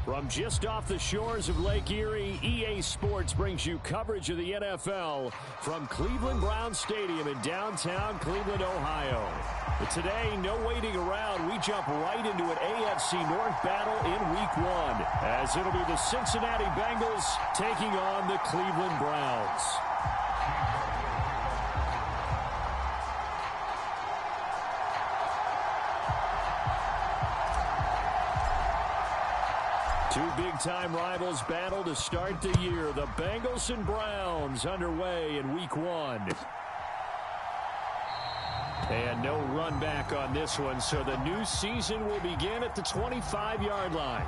From just off the shores of Lake Erie, EA Sports brings you coverage of the NFL from Cleveland Browns Stadium in downtown Cleveland, Ohio. But today, no waiting around. We jump right into an AFC North battle in Week 1, as it'll be the Cincinnati Bengals taking on the Cleveland Browns. Two big-time rivals battle to start the year. The Bengals and Browns underway in Week 1. And no run back on this one, so the new season will begin at the 25-yard line.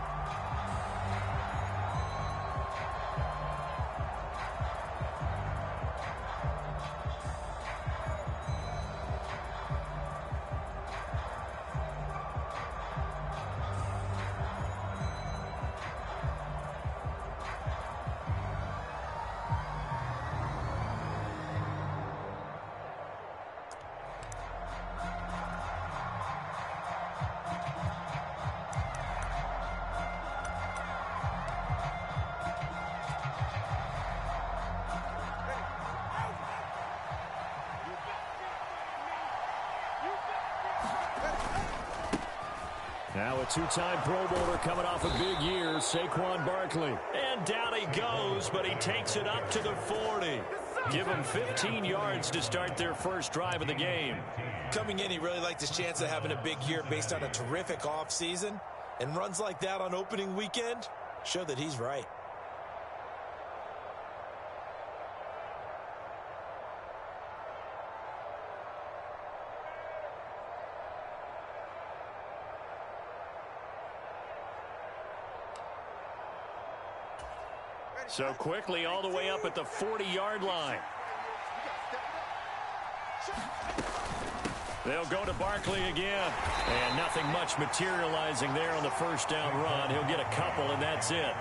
Now a two-time Pro Bowler coming off a big year, Saquon Barkley. And down he goes, but he takes it up to the 40. Give him 15 yards to start their first drive of the game. Coming in, he really liked his chance of having a big year based on a terrific offseason. And runs like that on opening weekend show that he's right. So quickly all the way up at the 40-yard line. They'll go to Barkley again. And nothing much materializing there on the first down run. He'll get a couple, and that's it.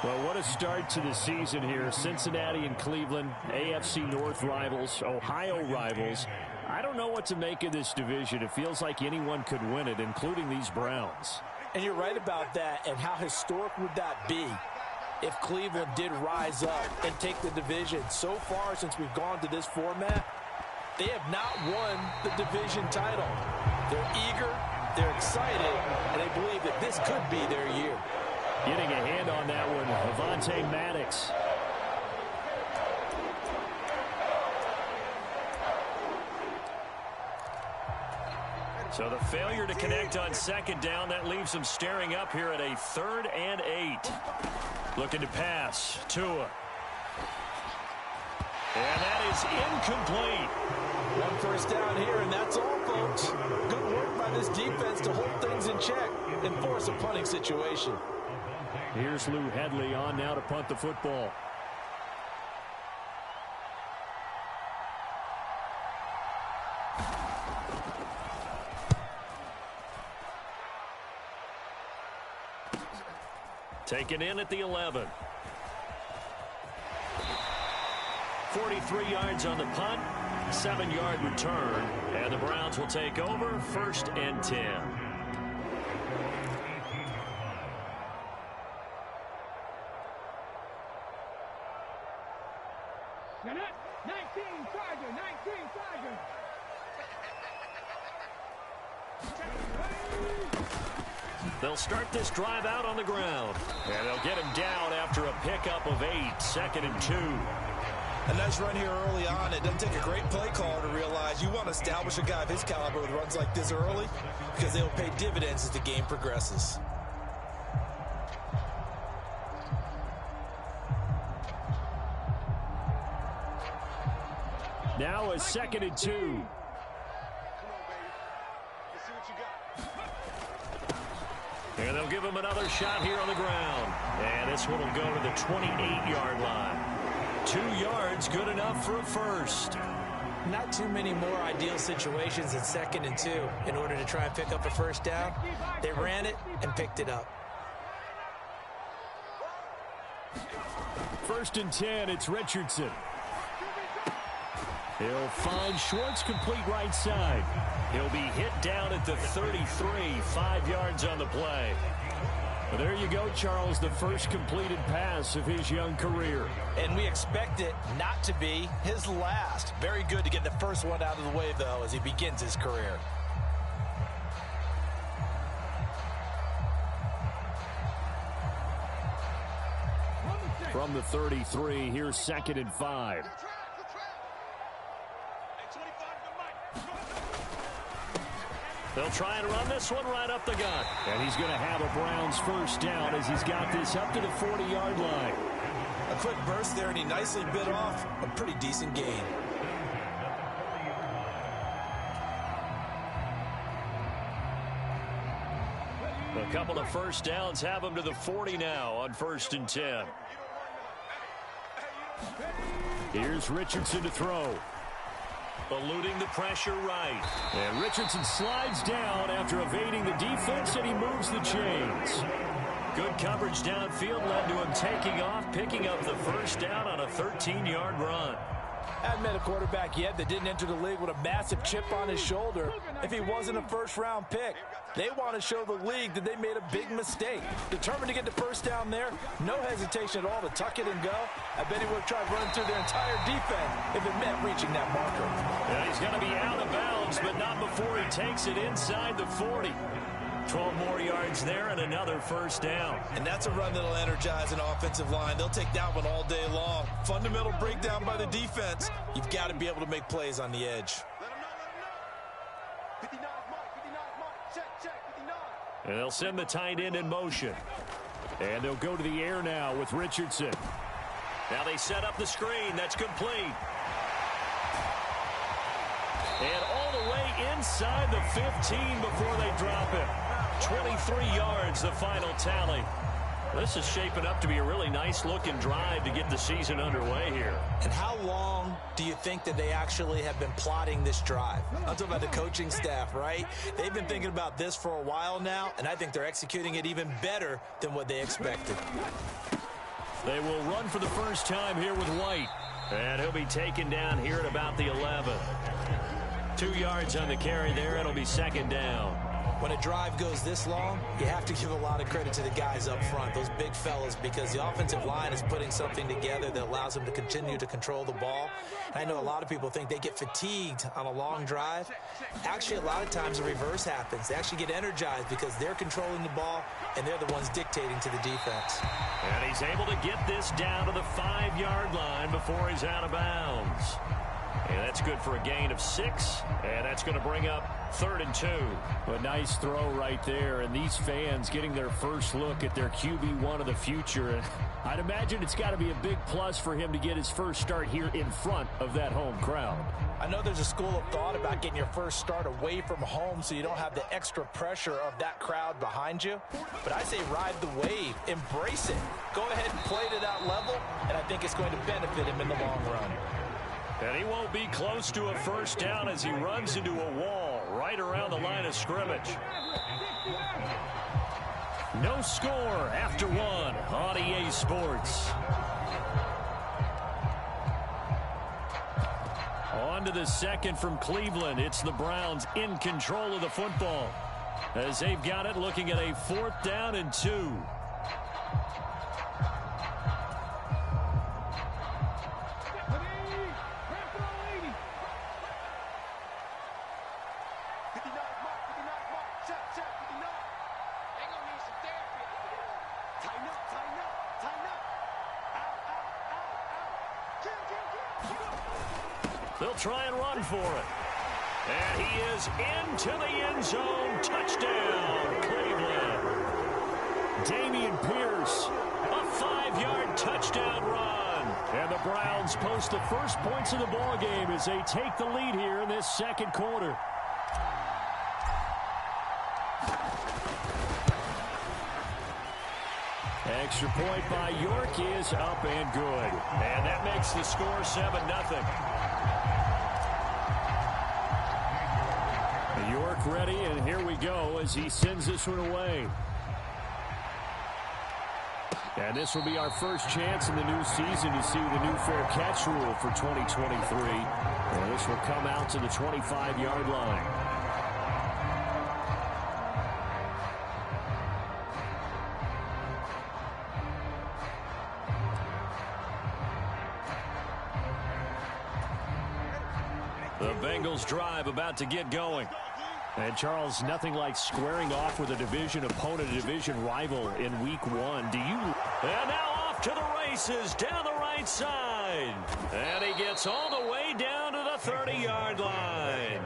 Well, what a start to the season here. Cincinnati and Cleveland, AFC North rivals, Ohio rivals. I don't know what to make of this division. It feels like anyone could win it, including these Browns. And you're right about that. And how historic would that be if Cleveland did rise up and take the division? So far, since we've gone to this format, they have not won the division title. They're eager, they're excited, and they believe that this could be their year. Getting a hand on that one, Avonte Maddox. So the failure to connect on second down, that leaves them staring up here at a 3rd and 8. Looking to pass. Tua. And that is incomplete. One first down here, and that's all, folks. Good work by this defense to hold things in check and force a punting situation. Here's Lou Hedley on now to punt the football. Taken in at the 11. 43 yards on the punt, 7-yard return, and the Browns will take over 1st and 10. Set up, 19 Charger, 19 Charger. They'll start this drive out on the ground. And they'll get him down after a pickup of 8, 2nd and 2. A nice run here early on. It doesn't take a great play caller to realize you want to establish a guy of his caliber with runs like this early, because they'll pay dividends as the game progresses. Now a 2nd and 2. And they'll give him another shot here on the ground. And this one will go to the 28-yard line. 2 yards, good enough for a first. Not too many more ideal situations in 2nd and 2 in order to try and pick up a first down. They ran it and picked it up. 1st and 10, it's Richardson. He'll find Schwartz complete right side. He'll be hit down at the 33, 5 yards on the play. Well, there you go, Charles, the first completed pass of his young career. And we expect it not to be his last. Very good to get the first one out of the way, though, as he begins his career. From the 33, here's 2nd and 5. They'll try and run this one right up the gut. And he's going to have a Browns first down as he's got this up to the 40-yard line. A quick burst there, and he nicely bit off a pretty decent gain. A couple of first downs have him to the 40 now on 1st and 10. Here's Richardson to throw. Eluding the pressure right. And Richardson slides down after evading the defense, and he moves the chains. Good coverage downfield led to him taking off, picking up the first down on a 13-yard run. I haven't met a quarterback yet that didn't enter the league with a massive chip on his shoulder if he wasn't a first-round pick. They want to show the league that they made a big mistake. Determined to get the first down there, no hesitation at all to tuck it and go. I bet he would have tried running through their entire defense if it meant reaching that marker. Yeah, he's going to be out of bounds, but not before he takes it inside the 40. 12 more yards there and another first down. And that's a run that'll energize an offensive line. They'll take that one all day long. Fundamental breakdown by the defense. You've got to be able to make plays on the edge. And they'll send the tight end in motion. And they'll go to the air now with Richardson. Now they set up the screen. That's complete. And all the way inside the 15 before they drop him. 23 yards, the final tally. This is shaping up to be a really nice-looking drive to get the season underway here. And how long do you think that they actually have been plotting this drive? I'm talking about the coaching staff, right? They've been thinking about this for a while now, and I think they're executing it even better than what they expected. They will run for the first time here with White. And he'll be taken down here at about the 11. 2 yards on the carry there. It'll be 2nd down. When a drive goes this long, you have to give a lot of credit to the guys up front, those big fellas, because the offensive line is putting something together that allows them to continue to control the ball. And I know a lot of people think they get fatigued on a long drive. Actually, a lot of times the reverse happens. They actually get energized because they're controlling the ball, and they're the ones dictating to the defense. And he's able to get this down to the 5-yard line before he's out of bounds. And that's good for a gain of 6, and that's going to bring up 3rd and 2. A nice throw right there, and these fans getting their first look at their QB1 of the future. And I'd imagine it's got to be a big plus for him to get his first start here in front of that home crowd. I know there's a school of thought about getting your first start away from home so you don't have the extra pressure of that crowd behind you. But I say ride the wave, embrace it. Go ahead and play to that level, and I think it's going to benefit him in the long run. And he won't be close to a first down as he runs into a wall right around the line of scrimmage. No score after 1 on EA Sports. On to the 2nd from Cleveland. It's the Browns in control of the football as they've got it, looking at a 4th down and 2. They'll try and run for it. And he is into the end zone. Touchdown, Cleveland. Dameon Pierce, a 5-yard touchdown run. And the Browns post the first points of the ball game as they take the lead here in this 2nd quarter. Extra point by York is up and good. And that makes the score 7-0. York ready, and here we go as he sends this one away. And this will be our first chance in the new season to see the new fair catch rule for 2023. And this will come out to the 25-yard line. The Bengals drive about to get going. And Charles, nothing like squaring off with a division opponent, a division rival in week one. Do you? And now off to the races down the right side. And he gets all the way down to the 30-yard line.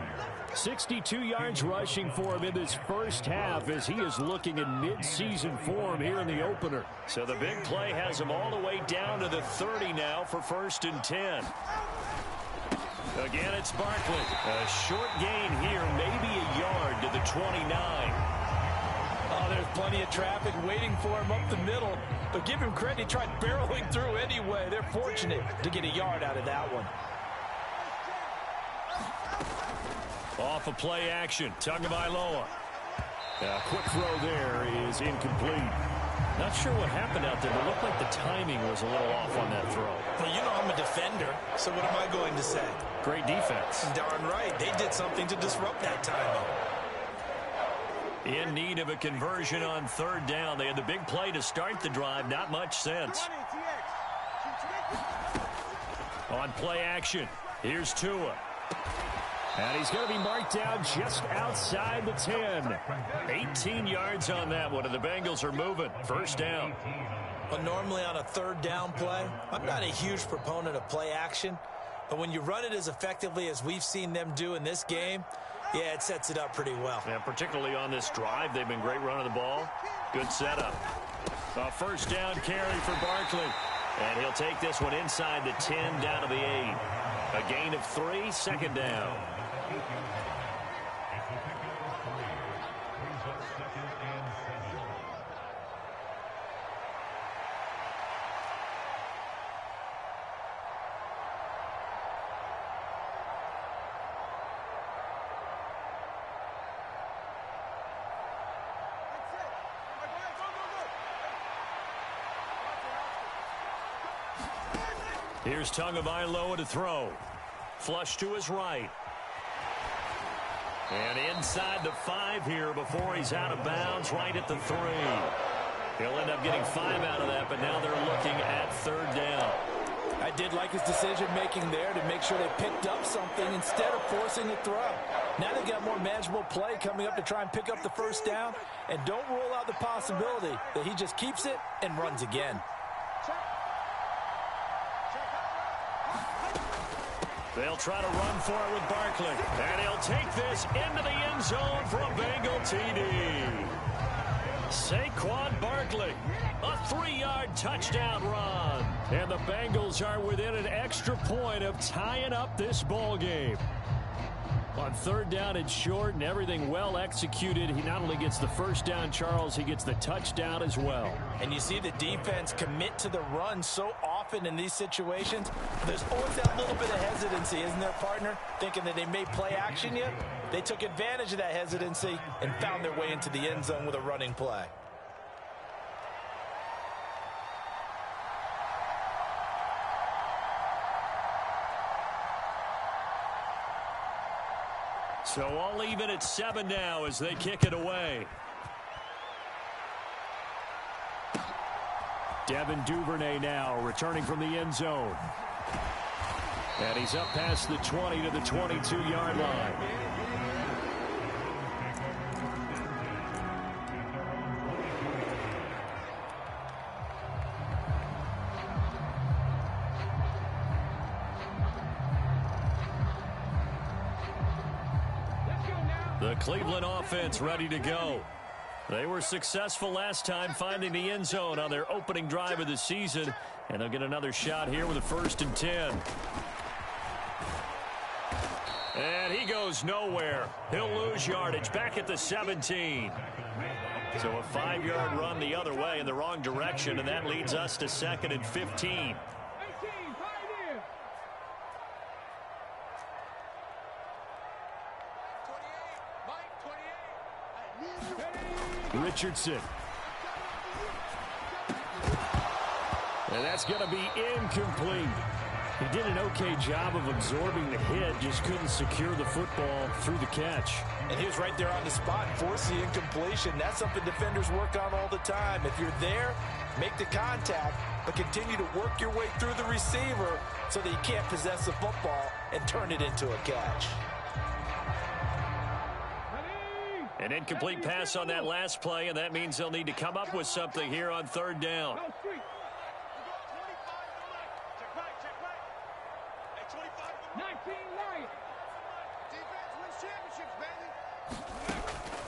62 yards rushing for him in this first half as he is looking in mid-season form here in the opener. So the big play has him all the way down to the 30 now for 1st and 10. Again, it's Barkley. A short gain here, maybe a yard to the 29. Oh, there's plenty of traffic waiting for him up the middle. But give him credit, he tried barreling through anyway. They're fortunate to get a yard out of that one. Off a play action, Tagovailoa. A quick throw there is incomplete. Not sure what happened out there, but it looked like the timing was a little off on that throw. Well, you know I'm a defender, so what am I going to say? Great defense. Darn right. They did something to disrupt that timing. In need of a conversion on 3rd down. They had the big play to start the drive. Not much sense. On play action, here's Tua. And he's going to be marked down just outside the 10. 18 yards on that one, and the Bengals are moving. 1st down. Well, normally on a 3rd down play, I'm not a huge proponent of play action. But when you run it as effectively as we've seen them do in this game, yeah, it sets it up pretty well. And particularly on this drive, they've been great running the ball. Good setup. A 1st down carry for Barkley. And he'll take this one inside the 10 down to the 8. A gain of 3, 2nd down. Here's Tagovailoa to throw. Flush to his right. And inside the 5 here before he's out of bounds, right at the 3. He'll end up getting 5 out of that, but now they're looking at 3rd down. I did like his decision-making there to make sure they picked up something instead of forcing the throw. Now they've got more manageable play coming up to try and pick up the 1st down, and don't rule out the possibility that he just keeps it and runs again. They'll try to run for it with Barkley. And he'll take this into the end zone for a Bengal TD. Saquon Barkley, a 3-yard touchdown run. And the Bengals are within an extra point of tying up this ball game. On 3rd down and short and everything well executed, he not only gets the 1st down, Charles, he gets the touchdown as well. And you see the defense commit to the run so often in these situations. There's always that little bit of hesitancy, isn't there, partner? Thinking that they may play action yet. They took advantage of that hesitancy and found their way into the end zone with a running play. So all even at 7 now as they kick it away. Devin Duvernay now returning from the end zone. And he's up past the 20 to the 22-yard line. The Cleveland offense ready to go. They were successful last time finding the end zone on their opening drive of the season, and they'll get another shot here with a 1st and 10. And he goes nowhere. He'll lose yardage back at the 17. So a 5-yard run the other way in the wrong direction, and that leads us to 2nd and 15. Richardson. And that's going to be incomplete. He did an okay job of absorbing the hit, just couldn't secure the football through the catch. And he was right there on the spot, force the incompletion. That's something defenders work on all the time. If you're there, make the contact, but continue to work your way through the receiver so that you can't possess the football and turn it into a catch. An incomplete pass on that last play, and that means they'll need to come up with something here on third down. 19 Lions.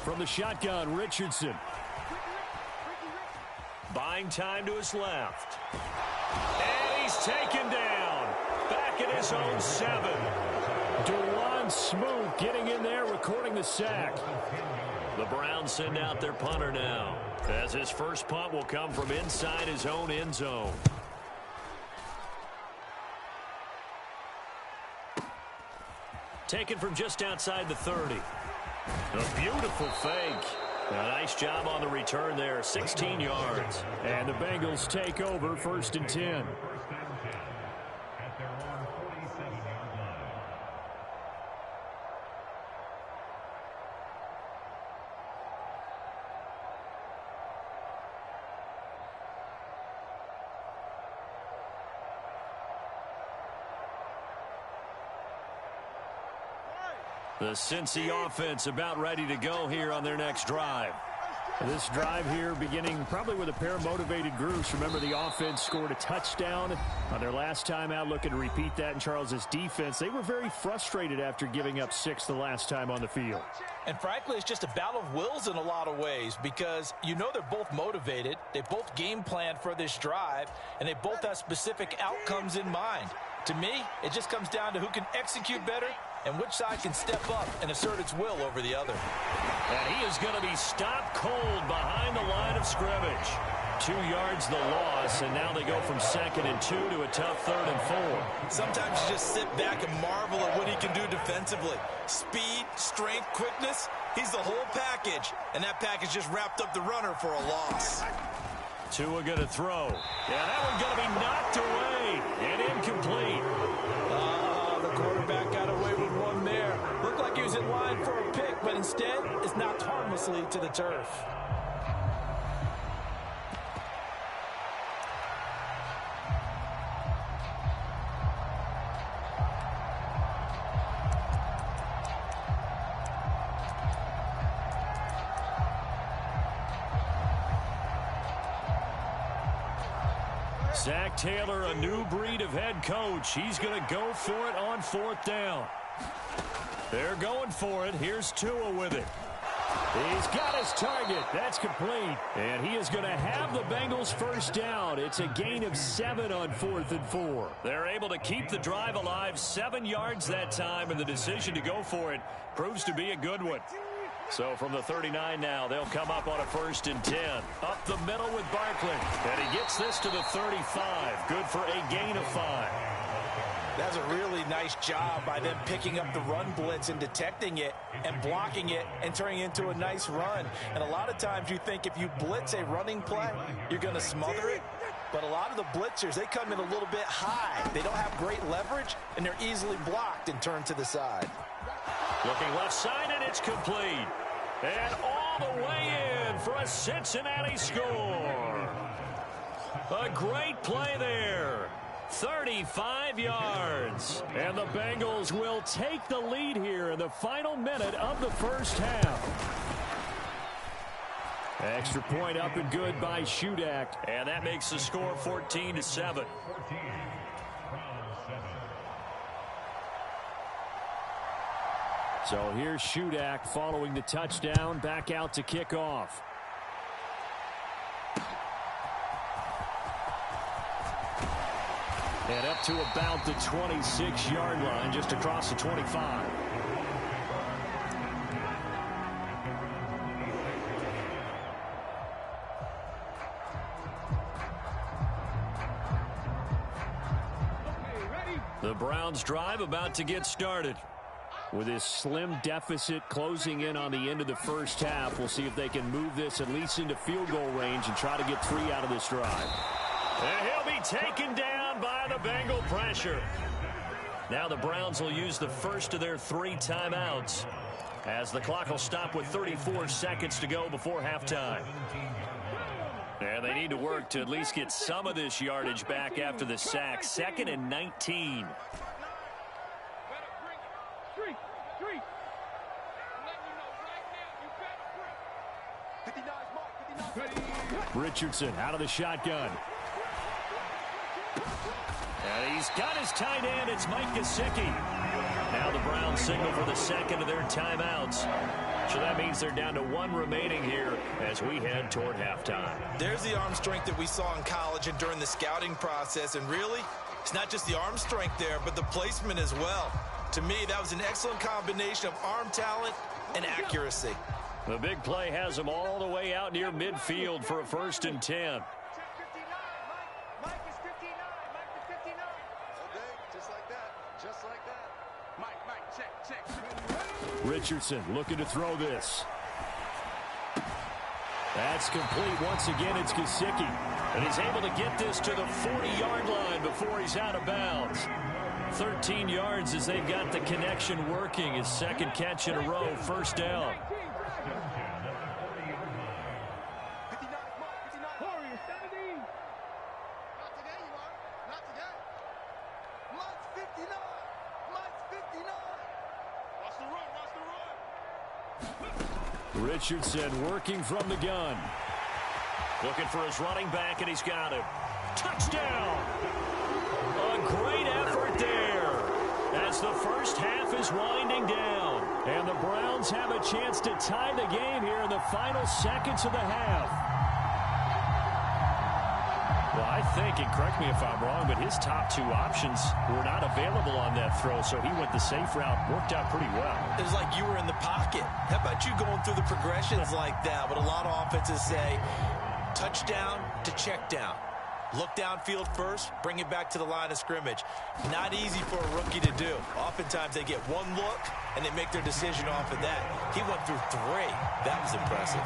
From the shotgun, Richardson. Buying time to his left. And he's taken down. Back at his own 7. Dewan Smoot getting in there, recording the sack. The Browns send out their punter now, as his first punt will come from inside his own end zone. Taken from just outside the 30. A beautiful fake. A nice job on the return there, 16 yards. And the Bengals take over 1st and 10. The Cincy offense about ready to go here on their next drive. This drive here beginning probably with a pair of motivated groups. Remember, the offense scored a touchdown on their last time out, looking to repeat that in Charles's defense. They were very frustrated after giving up 6 the last time on the field. And frankly, it's just a battle of wills in a lot of ways, because you know they're both motivated, they both game plan for this drive, and they both have specific outcomes in mind. To me, it just comes down to who can execute better and which side can step up and assert its will over the other. And he is going to be stopped cold behind the line of scrimmage. 2 yards the loss, and now they go from 2nd and 2 to a tough 3rd and 4. Sometimes you just sit back and marvel at what he can do defensively. Speed, strength, quickness, he's the whole package. And that package just wrapped up the runner for a loss. Tua going to throw. Yeah, that one's going to be knocked away and incomplete. The quarterback got away with one there. Looked like he was in line for a pick, but instead it's knocked harmlessly to the turf. Zach Taylor, a new breed of head coach. He's going to go for it on 4th down. They're going for it. Here's Tua with it. He's got his target. That's complete. And he is going to have the Bengals first down. It's a gain of 7 on 4th and 4. They're able to keep the drive alive, 7 yards that time, and the decision to go for it proves to be a good one. So from the 39 now, they'll come up on a 1st and 10. Up the middle with Barkley. And he gets this to the 35. Good for a gain of 5. That's a really nice job by them picking up the run blitz and detecting it and blocking it and turning it into a nice run. And a lot of times you think if you blitz a running play, you're going to smother it. But a lot of the blitzers, they come in a little bit high. They don't have great leverage, and they're easily blocked and turned to the side. Looking left side, and it's complete. And all the way in for a Cincinnati score. A great play there. 35 yards. And the Bengals will take the lead here in the final minute of the first half. Extra point up and good by Shudak. And that makes the score 14-7. So here's Shudak following the touchdown, back out to kick off. And up to about the 26-yard line, just across the 25. The Browns drive about to get started. With this slim deficit closing in on the end of the first half, we'll see if they can move this at least into field goal range and try to get 3 out of this drive. And he'll be taken down down by the Bengal pressure. Now the Browns will use the first of their 3 timeouts, as the clock will stop with 34 seconds to go before halftime. And they need to work to at least get some of this yardage back after the sack. 2nd and 19. Richardson out of the shotgun. And he's got his tight end. It's Mike Gesicki. Now the Browns signal for the second of their timeouts. So that means they're down to 1 remaining here as we head toward halftime. There's the arm strength that we saw in college and during the scouting process. And really, it's not just the arm strength there, but the placement as well. To me, that was an excellent combination of arm talent and accuracy. The big play has them all the way out near midfield for a 1st and 10. Mike is 59. Mike is 59. Okay, just like that. Just like that. Mike, check. Richardson looking to throw this. That's complete. Once again, it's Gesicki. And he's able to get this to the 40-yard line before he's out of bounds. 13 yards as they've got the connection working. His 2nd catch in a row, 1st down. Richardson working from the gun. Looking for his running back, and he's got him. Touchdown! A great effort there as the first half is winding down. And the Browns have a chance to tie the game here in the final seconds of the half. Well, I think, and correct me if I'm wrong, but his top 2 options were not available on that throw, so he went the safe route. Worked out pretty well. It was like you were in the pocket. How about you going through the progressions like that? But a lot of offenses say touchdown to check down. Look downfield first, bring it back to the line of scrimmage. Not easy for a rookie to do. Oftentimes they get 1 look, and they make their decision off of that. He went through 3. That was impressive.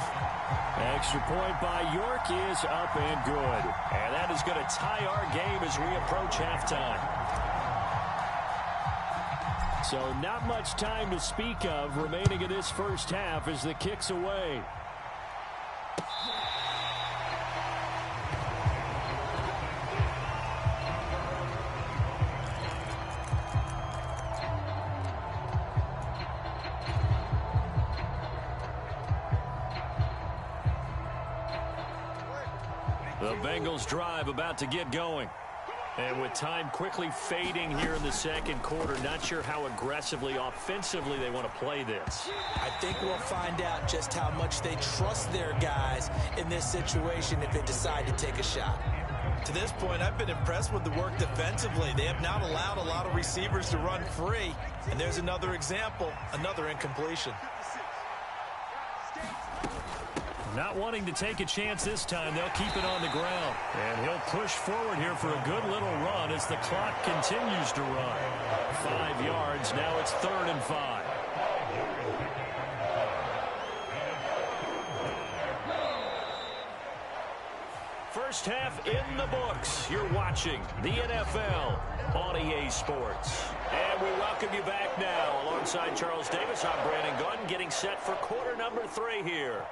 Extra point by York is up and good. And that is going to tie our game as we approach halftime. So not much time to speak of remaining in this first half as the kick's away. The Bengals drive about to get going. And with time quickly fading here in the 2nd quarter, not sure how aggressively, offensively they want to play this. I think we'll find out just how much they trust their guys in this situation if they decide to take a shot. To this point, I've been impressed with the work defensively. They have not allowed a lot of receivers to run free. And there's another example, another incompletion. Not wanting to take a chance this time, they'll keep it on the ground. And he'll push forward here for a good little run as the clock continues to run. 5 yards, now it's 3rd and 5. First half in the books. You're watching the NFL on EA Sports. And we welcome you back now. Alongside Charles Davis, I'm Brandon Gunn, getting set for quarter number 3 here.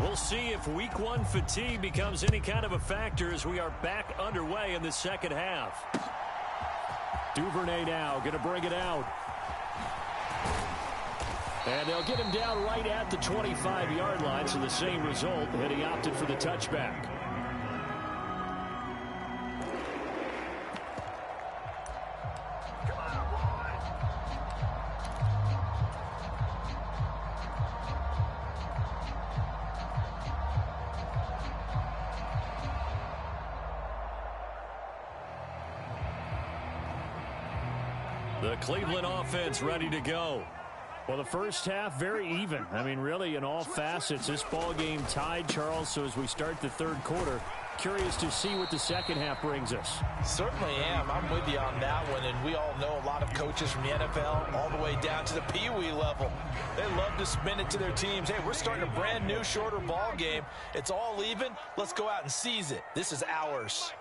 We'll see if week 1 fatigue becomes any kind of a factor as we are back underway in the 2nd half. Duvernay now going to bring it out. And they'll get him down right at the 25-yard line, so the same result, and he opted for the touchback. The Cleveland offense ready to go. Well, the first half, very even. I mean, really, in all facets, this ball game tied, Charles. So as we start the 3rd quarter, curious to see what the 2nd half brings us. Certainly am. I'm with you on that one. And we all know a lot of coaches from the NFL all the way down to the Pee-wee level. They love to spin it to their teams. Hey, we're starting a brand new, shorter ball game. It's all even. Let's go out and seize it. This is ours.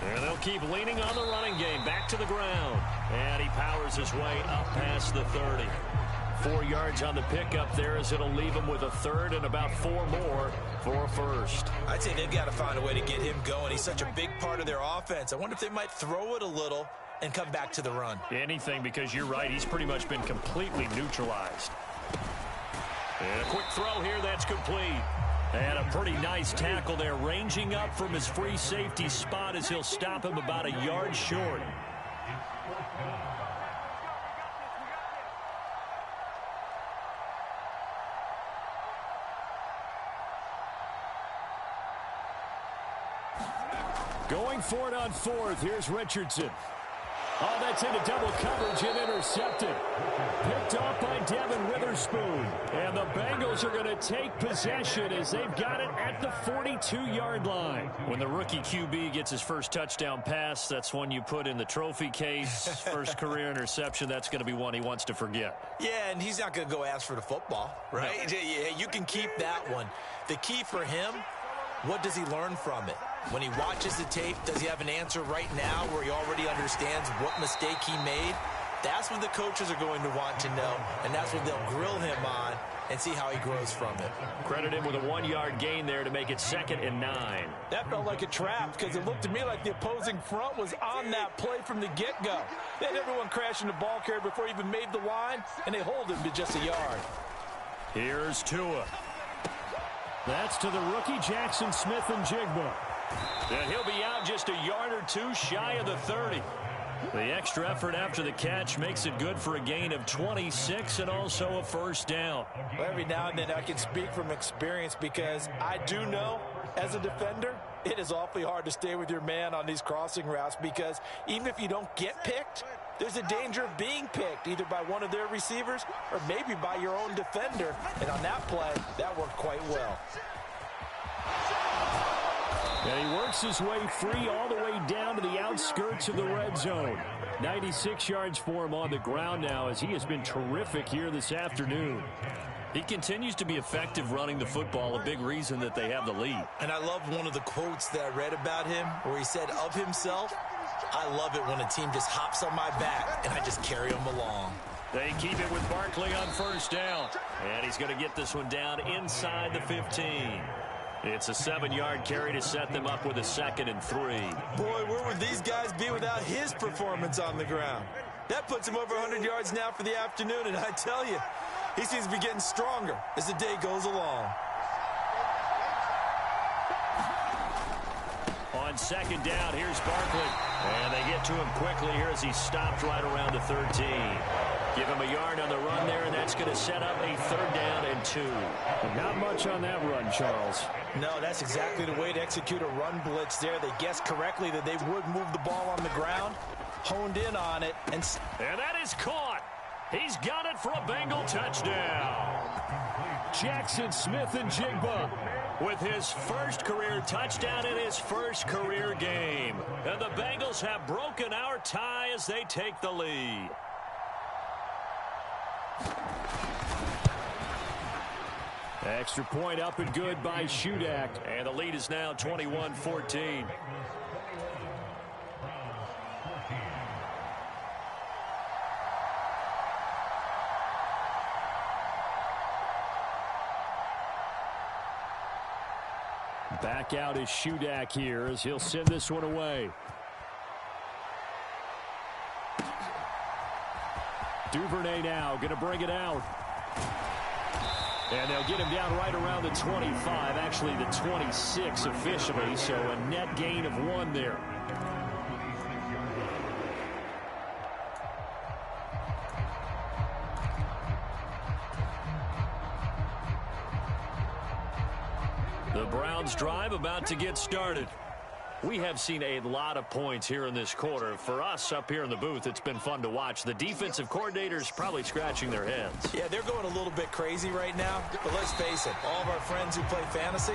And they'll keep leaning on the running game. Back to the ground. And he powers his way up past the 30. 4 yards on the pickup there as it'll leave him with a third and about 4 more for a first. I'd say they've got to find a way to get him going. He's such a big part of their offense. I wonder if they might throw it a little and come back to the run. Anything, because you're right. He's pretty much been completely neutralized. And a quick throw here that's complete. And a pretty nice tackle there, ranging up from his free safety spot as he'll stop him about a yard short. Going for it on fourth. Here's Richardson. Oh, that's into double coverage and intercepted. Picked off by Devin Witherspoon. And the Bengals are going to take possession as they've got it at the 42-yard line. When the rookie QB gets his first touchdown pass, that's one you put in the trophy case. First career interception, that's going to be one he wants to forget. Yeah, and he's not going to go ask for the football, right? No. Yeah, you can keep that one. The key for him, what does he learn from it? When he watches the tape, does he have an answer right now where he already understands what mistake he made? That's what the coaches are going to want to know, and that's what they'll grill him on and see how he grows from it. Credit him with a 1-yard gain there to make it 2nd and 9. That felt like a trap because it looked to me like the opposing front was on that play from the get-go. They had everyone crashing the ball carrier before he even made the line, and they hold him to just a yard. Here's Tua. That's to the rookie Jackson Smith-Njigba. And he'll be out just a yard or two shy of the 30. The extra effort after the catch makes it good for a gain of 26 and also a first down. Well, every now and then I can speak from experience because I do know as a defender it is awfully hard to stay with your man on these crossing routes because even if you don't get picked, there's a danger of being picked either by one of their receivers or maybe by your own defender. And on that play, that worked quite well. And he works his way free all the way down to the outskirts of the red zone. 96 yards for him on the ground now as he has been terrific here this afternoon. He continues to be effective running the football, a big reason that they have the lead. And I love one of the quotes that I read about him where he said of himself, I love it when a team just hops on my back and I just carry them along. They keep it with Barkley on first down. And he's going to get this one down inside the 15. It's a 7-yard carry to set them up with a 2nd and 3. Boy, where would these guys be without his performance on the ground? That puts him over 100 yards now for the afternoon, and I tell you, he seems to be getting stronger as the day goes along. On 2nd down, here's Barkley. And they get to him quickly here as he stopped right around the 13. Give him a yard on the run there, and that's going to set up a 3rd down and 2. Not much on that run, Charles. No, that's exactly the way to execute a run blitz there. They guessed correctly that they would move the ball on the ground, honed in on it. And that is caught. He's got it for a Bengal touchdown. Jackson Smith-Njigba with his first career touchdown in his first career game. And the Bengals have broken our tie as they take the lead. Extra point up and good by Shudak. And the lead is now 21-14. Back out is Shudak here as he'll send this one away. Duvernay now going to bring it out. And they'll get him down right around the 25, actually the 26 officially, so a net gain of 1 there. The Browns drive about to get started. We have seen a lot of points here in this quarter. For us up here in the booth, it's been fun to watch. The defensive coordinators probably scratching their heads. Yeah, they're going a little bit crazy right now. But let's face it, all of our friends who play fantasy,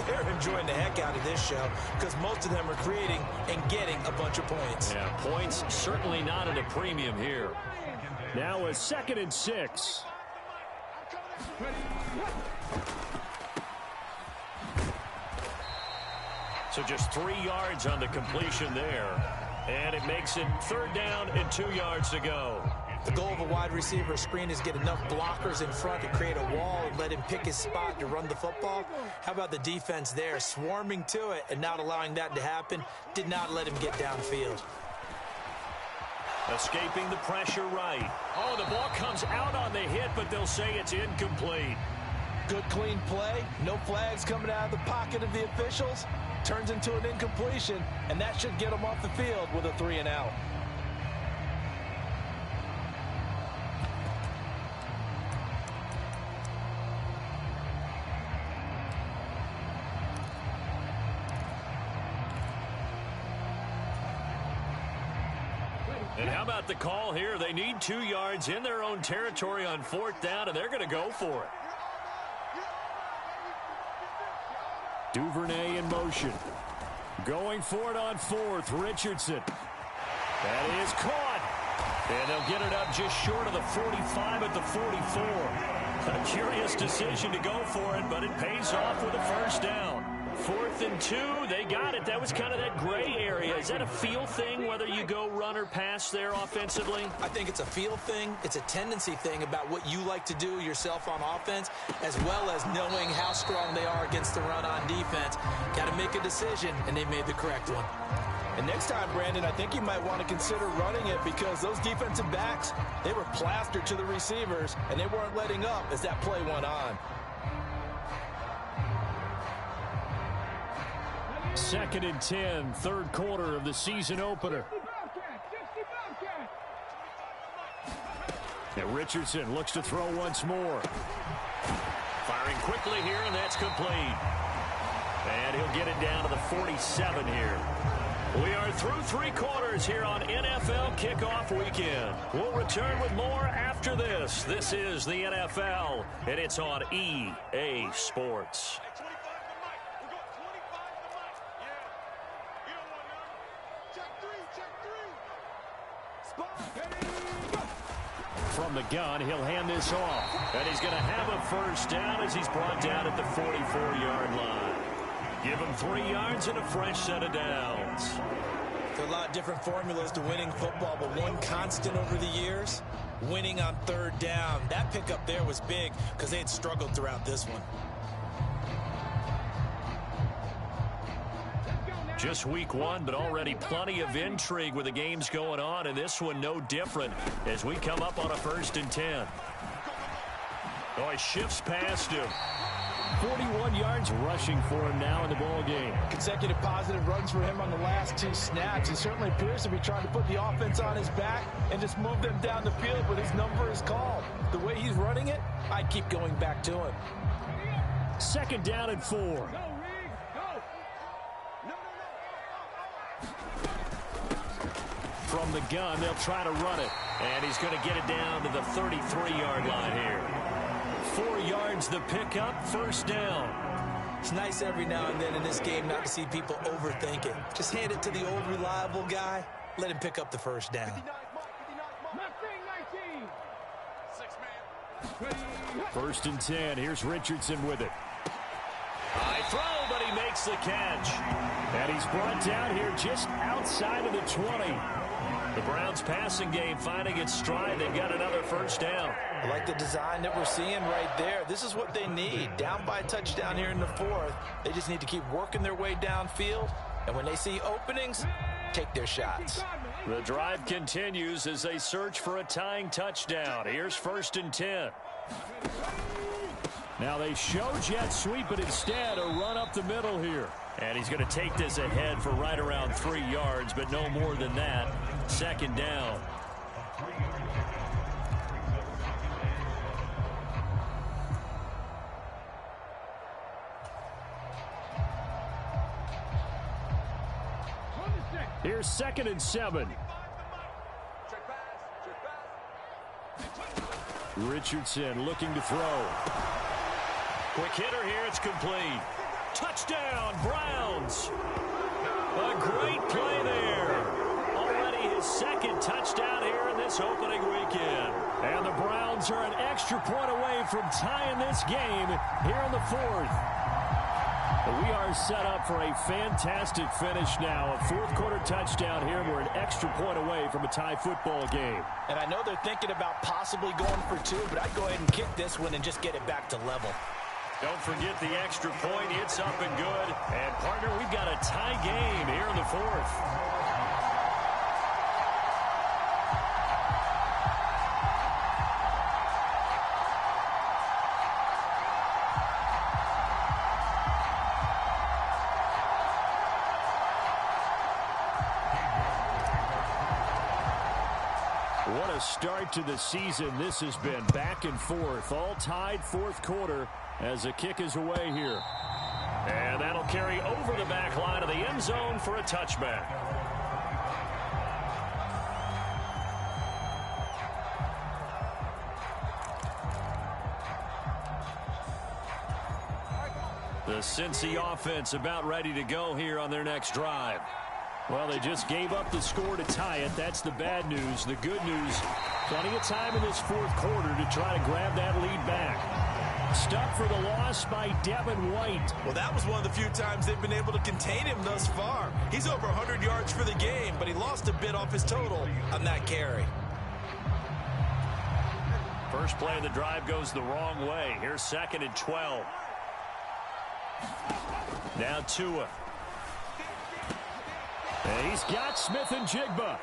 they're enjoying the heck out of this show because most of them are creating and getting a bunch of points. Yeah, points certainly not at a premium here. Now a 2nd and 6. So just 3 yards on the completion there. And it makes it 3rd down and 2 yards to go. The goal of a wide receiver screen is get enough blockers in front to create a wall and let him pick his spot to run the football. How about the defense there, swarming to it and not allowing that to happen? Did not let him get downfield. Escaping the pressure right. Oh, the ball comes out on the hit, but they'll say it's incomplete. Good, clean play. No flags coming out of the pocket of the officials. Turns into an incompletion, and that should get them off the field with a 3 and out. And how about the call here? They need 2 yards in their own territory on 4th down, and they're going to go for it. Duvernay in motion. Going for it on 4th. Richardson. That is caught. And they'll get it up just short of the 45 at the 44. A curious decision to go for it, but it pays off with a 1st down. 4th and 2, they got it. That was kind of that gray area. Is that a feel thing, whether you go run or pass there offensively? I think it's a feel thing. It's a tendency thing about what you like to do yourself on offense, as well as knowing how strong they are against the run on defense. Got to make a decision, and they made the correct one. And next time, Brandon, I think you might want to consider running it because those defensive backs, they were plastered to the receivers, and they weren't letting up as that play went on. 2nd and 10, 3rd quarter of the season opener. And Richardson looks to throw once more. Firing quickly here, and that's complete. And he'll get it down to the 47 here. We are through 3 quarters here on NFL Kickoff Weekend. We'll return with more after this. This is the NFL, and it's on EA Sports. From the gun, he'll hand this off. And he's going to have a 1st down as he's brought down at the 44-yard line. Give him 3 yards and a fresh set of downs. There are a lot of different formulas to winning football, but one constant over the years, winning on 3rd down. That pickup there was big because they had struggled throughout this one. Just week 1, but already plenty of intrigue with the games going on, and this one no different as we come up on a 1st and 10. Oh, he shifts past him. 41 yards rushing for him now in the ball game. Consecutive positive runs for him on the last 2 snaps. He certainly appears to be trying to put the offense on his back and just move them down the field when his number is called. The way he's running it, I'd keep going back to him. 2nd down and 4. From the gun, they'll try to run it. And he's going to get it down to the 33-yard line here. 4 yards the pickup, 1st down. It's nice every now and then in this game not to see people overthink it. Just hand it to the old reliable guy. Let him pick up the 1st down. 1st and 10. Here's Richardson with it. High throw, but he makes the catch. And he's brought down here just outside of the 20. The Browns passing game finding its stride. They've got another 1st down. I like the design that we're seeing right there. This is what they need. Down by a touchdown here in the 4th. They just need to keep working their way downfield. And when they see openings, take their shots. The drive continues as they search for a tying touchdown. Here's 1st and 10. Now they show jet sweep, but instead a run up the middle here. And he's going to take this ahead for right around 3 yards, but no more than that. 2nd down. Here's 2nd and 7. Richardson looking to throw. Quick hitter here, it's complete. Touchdown, Browns. A great play there. Already his second touchdown here in this opening weekend. And the Browns are an extra point away from tying this game here in the fourth. We are set up for a fantastic finish now. A fourth-quarter touchdown here. We're an extra point away from a tie football game. And I know they're thinking about possibly going for two, but I'd go ahead and kick this one and just get it back to level. Don't forget the extra point. It's up and good. And, partner, we've got a tie game here in the fourth. What a start to the season this has been. Back and forth, all tied fourth quarter as the kick is away here. And that'll carry over the back line of the end zone for a touchback. The Cincy offense about ready to go here on their next drive. Well, they just gave up the score to tie it. That's the bad news. The good news, plenty of time in this fourth quarter to try to grab that lead back. Stuck for the loss by Devin White. Well, that was one of the few times they've been able to contain him thus far. He's over 100 yards for the game, but he lost a bit off his total on that carry. First play of the drive goes the wrong way. Here's 2nd and 12. Now Tua. And he's got Smith and Jigba.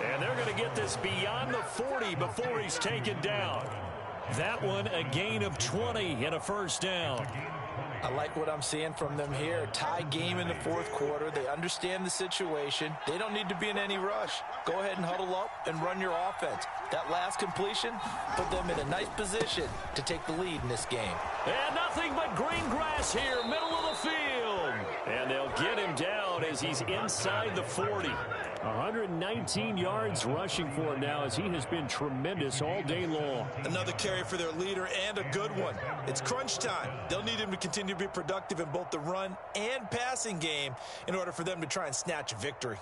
And they're going to get this beyond the 40 before he's taken down. That one a gain of 20 and a first down. I like what I'm seeing from them here. Tie game in the fourth quarter. They understand the situation. They don't need to be in any rush. Go ahead and huddle up and run your offense. That last completion put them in a nice position to take the lead in this game. And nothing but green grass here, middle of the field. And they'll get him down as he's inside the 40. 119 yards rushing for him now as he has been tremendous all day long. Another carry for their leader and a good one. It's crunch time. They'll need him to continue to be productive in both the run and passing game in order for them to try and snatch a victory.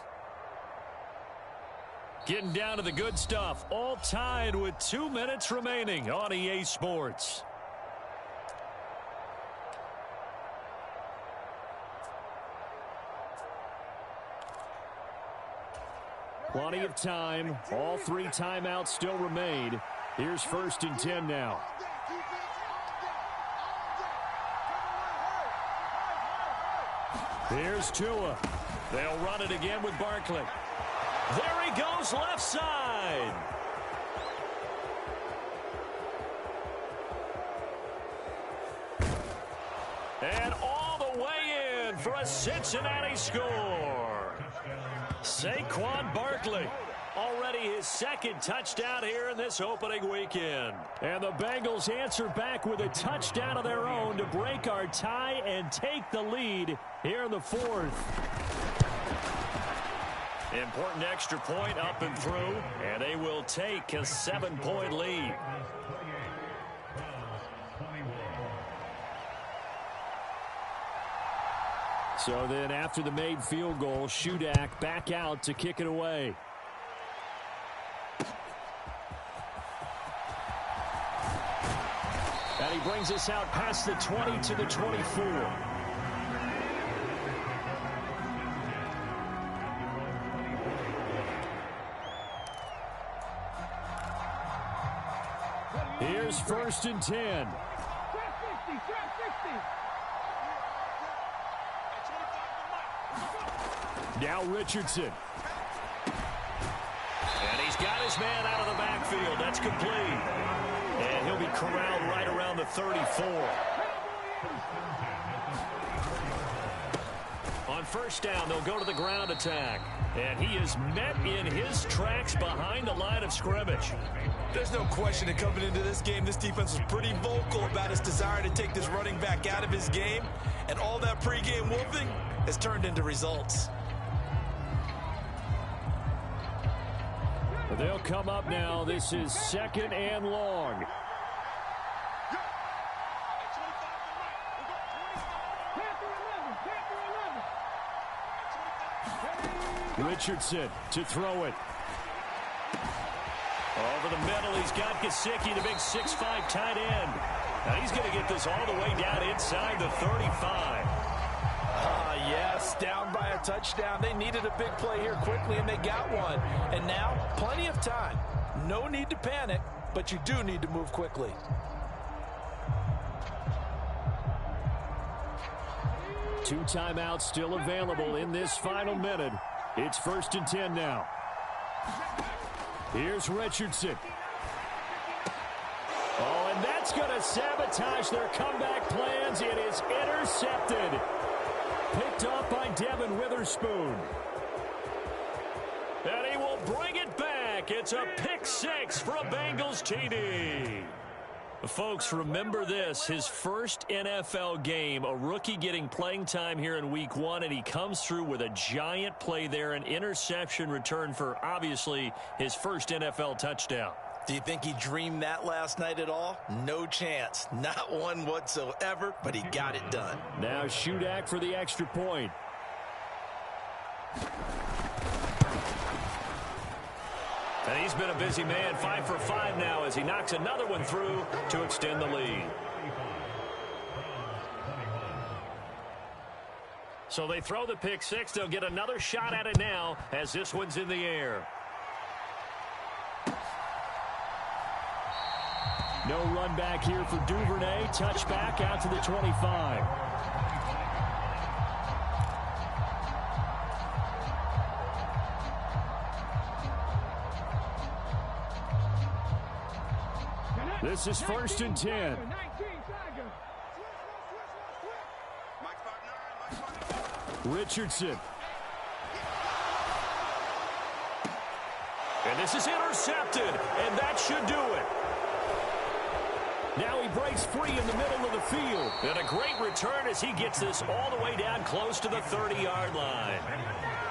Getting down to the good stuff. All tied with 2 minutes remaining on EA Sports. Plenty of time. All 3 timeouts still remain. Here's 1st and 10 now. Here's Tua. They'll run it again with Barkley. There he goes, left side. And all the way in for a Cincinnati score. Saquon Barkley. Already his 2nd touchdown here in this opening weekend. And the Bengals answer back with a touchdown of their own to break our tie and take the lead here in the 4th. Important extra point up and through, and they will take a 7-point lead. So then after the made field goal, Shudak back out to kick it away. And he brings us out past the 20 to the 24. Here's 1st and 10. Now Richardson. And he's got his man out of the backfield. That's complete. And he'll be corralled right around the 34. On 1st down, they'll go to the ground attack. And he is met in his tracks behind the line of scrimmage. There's no question that coming into this game, this defense was pretty vocal about its desire to take this running back out of his game. And all that pregame wolfing has turned into results. They'll come up now. This is 2nd and long. Richardson to throw it. Over the middle, he's got Gesicki, the big 6'5" tight end. Now he's going to get this all the way down inside the 35. Yes, down by a touchdown. They needed a big play here quickly, and they got one. And now, plenty of time. No need to panic, but you do need to move quickly. Two timeouts still available in this final minute. It's 1st and 10 now. Here's Richardson. Oh, and that's going to sabotage their comeback plans. It is intercepted. Picked off by Devin Witherspoon. And he will bring it back. It's a pick six for a Bengals TD. Folks, remember this, his first NFL game, a rookie getting playing time here in week 1, and he comes through with a giant play there, an interception return for, obviously, his first NFL touchdown. Do you think he dreamed that last night at all? No chance. Not one whatsoever, but he got it done. Now Shudak for the extra point. And he's been a busy man, 5 for 5 now as he knocks another one through to extend the lead. So they throw the pick six. They'll get another shot at it now as this one's in the air. No run back here for Duvernay. Touchback out to the 25. This is 1st and 10. Richardson. And this is intercepted, and that should do it. Now he breaks free in the middle of the field. And a great return as he gets this all the way down close to the 30-yard line.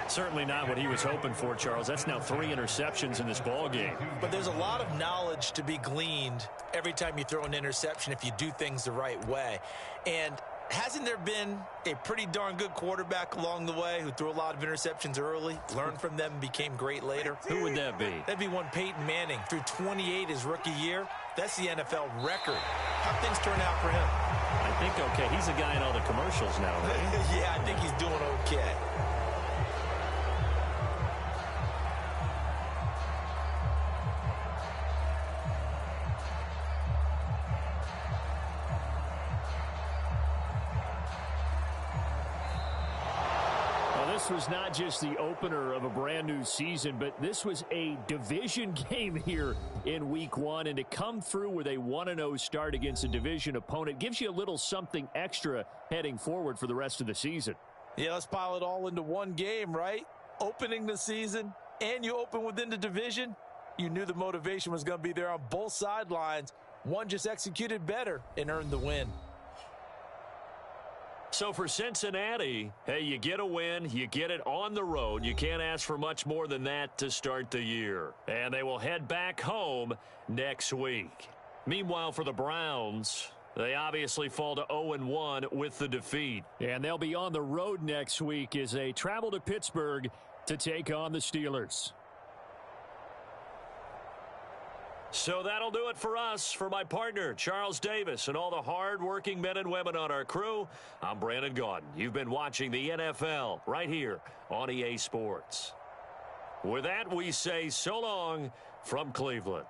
Certainly not what he was hoping for, Charles. That's now 3 interceptions in this ball game. But there's a lot of knowledge to be gleaned every time you throw an interception if you do things the right way. And hasn't there been a pretty darn good quarterback along the way who threw a lot of interceptions early, learned from them, and became great later? Who would that be? That'd be one Peyton Manning. Threw 28 his rookie year. That's the NFL record. How'd things turn out for him? I think okay. He's a guy in all the commercials now, right? Yeah, I think he's doing okay. This was not just the opener of a brand new season, but this was a division game here in week 1. And to come through with a 1-0 start against a division opponent gives you a little something extra heading forward for the rest of the season. Yeah, let's pile it all into one game, right? Opening the season, and you open within the division. You knew the motivation was going to be there on both sidelines. One just executed better and earned the win. So for Cincinnati, hey, you get a win, you get it on the road. You can't ask for much more than that to start the year. And they will head back home next week. Meanwhile, for the Browns, they obviously fall to 0-1 with the defeat. And they'll be on the road next week as they travel to Pittsburgh to take on the Steelers. So that'll do it for us. For my partner, Charles Davis, and all the hard-working men and women on our crew, I'm Brandon Gaudin. You've been watching the NFL right here on EA Sports. With that, we say so long from Cleveland.